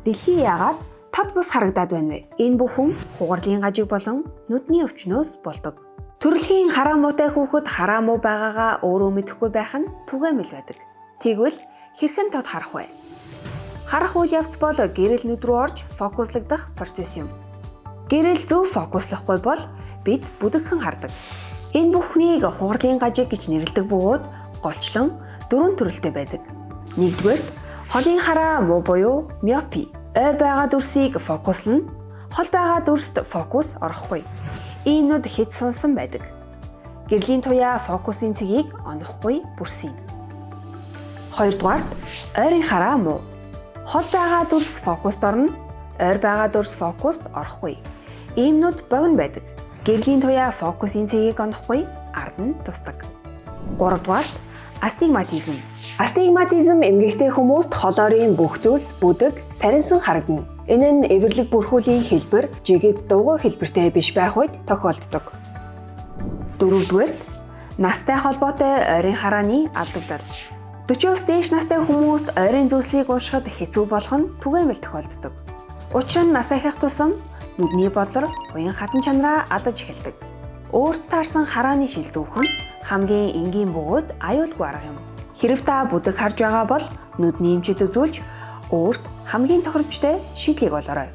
Дэлхий яагаад тод бус харагдаад байна вэ? Энэ бүхэн хугарлын гажиг болон нүдний өвчнөөс болдог. Төрөлхийн хараа муутай хүүхэд хараа муу байгаагаа өөрөө мэдэхгүй байх нь түгээмэл байдаг. Тэгвэл хэрхэн тод харах вэ? Харах үйл явц бол гэрэл нүд рүү орж фокуслагдах процесс юм. Гэрэл зөв фокуслахгүй бол бид бүдэгхэн хардаг. Энэ бүхнийг хугарлын гажиг гэж нэрлэдэг бөгөөд голчлон дөрвөн төрөлтэй байдаг. Нэгдүгээр холын хараа муу буюу миопи. Ойр байгаа дүрсийг фокуслно, хол байгаа дүрст фокус орохгүй. Ийм нүд хэд сунсан байдаг. Гэрлийн туяа фокусын цэгийг онохгүй бүрсэн. Хоёрдугаарт ойрын хараа муу. Хол байгаа дүрс фокуст орно, ойр байгаа дүрс фокуст орохгүй. Ийм нүд богино байдаг. Гэрлийн туяа фокусын цэгийг онохгүй ард нь тусдаг. Гуравдугаарт астигматизм. Астигматизм эмгэгтэй хүмүүст хол ойрын бүх зүйлс бүдэг, сарнсан харагдана. Энэ нь эвэрлэг бүрхүүлийн хэлбэр жигэд дугуй хэлбэртэй биш байх үед тохиолддог. Дөрөвдүгээрт настай холбоотой ойрын харааны алдагдал. 40-оос дээш настай хүмүүст ойрын зүйлсийг уншихад хэцүү болох нь түгээмэл тохиолддог. Учир нь нас ахих тусам нүдний бодлор, уян хатан чанараа алдаж эхэлдэг. Өөрт таарсан харааны шил зүүх нь хамгийн энгийн бөгөөд аюулгүй арга юм. Хэрв та бүдэг харж байгаа бол нүдний эмчэд үзүүлж өөрт хамгийн тохиромжтой шийдлийг олоорой.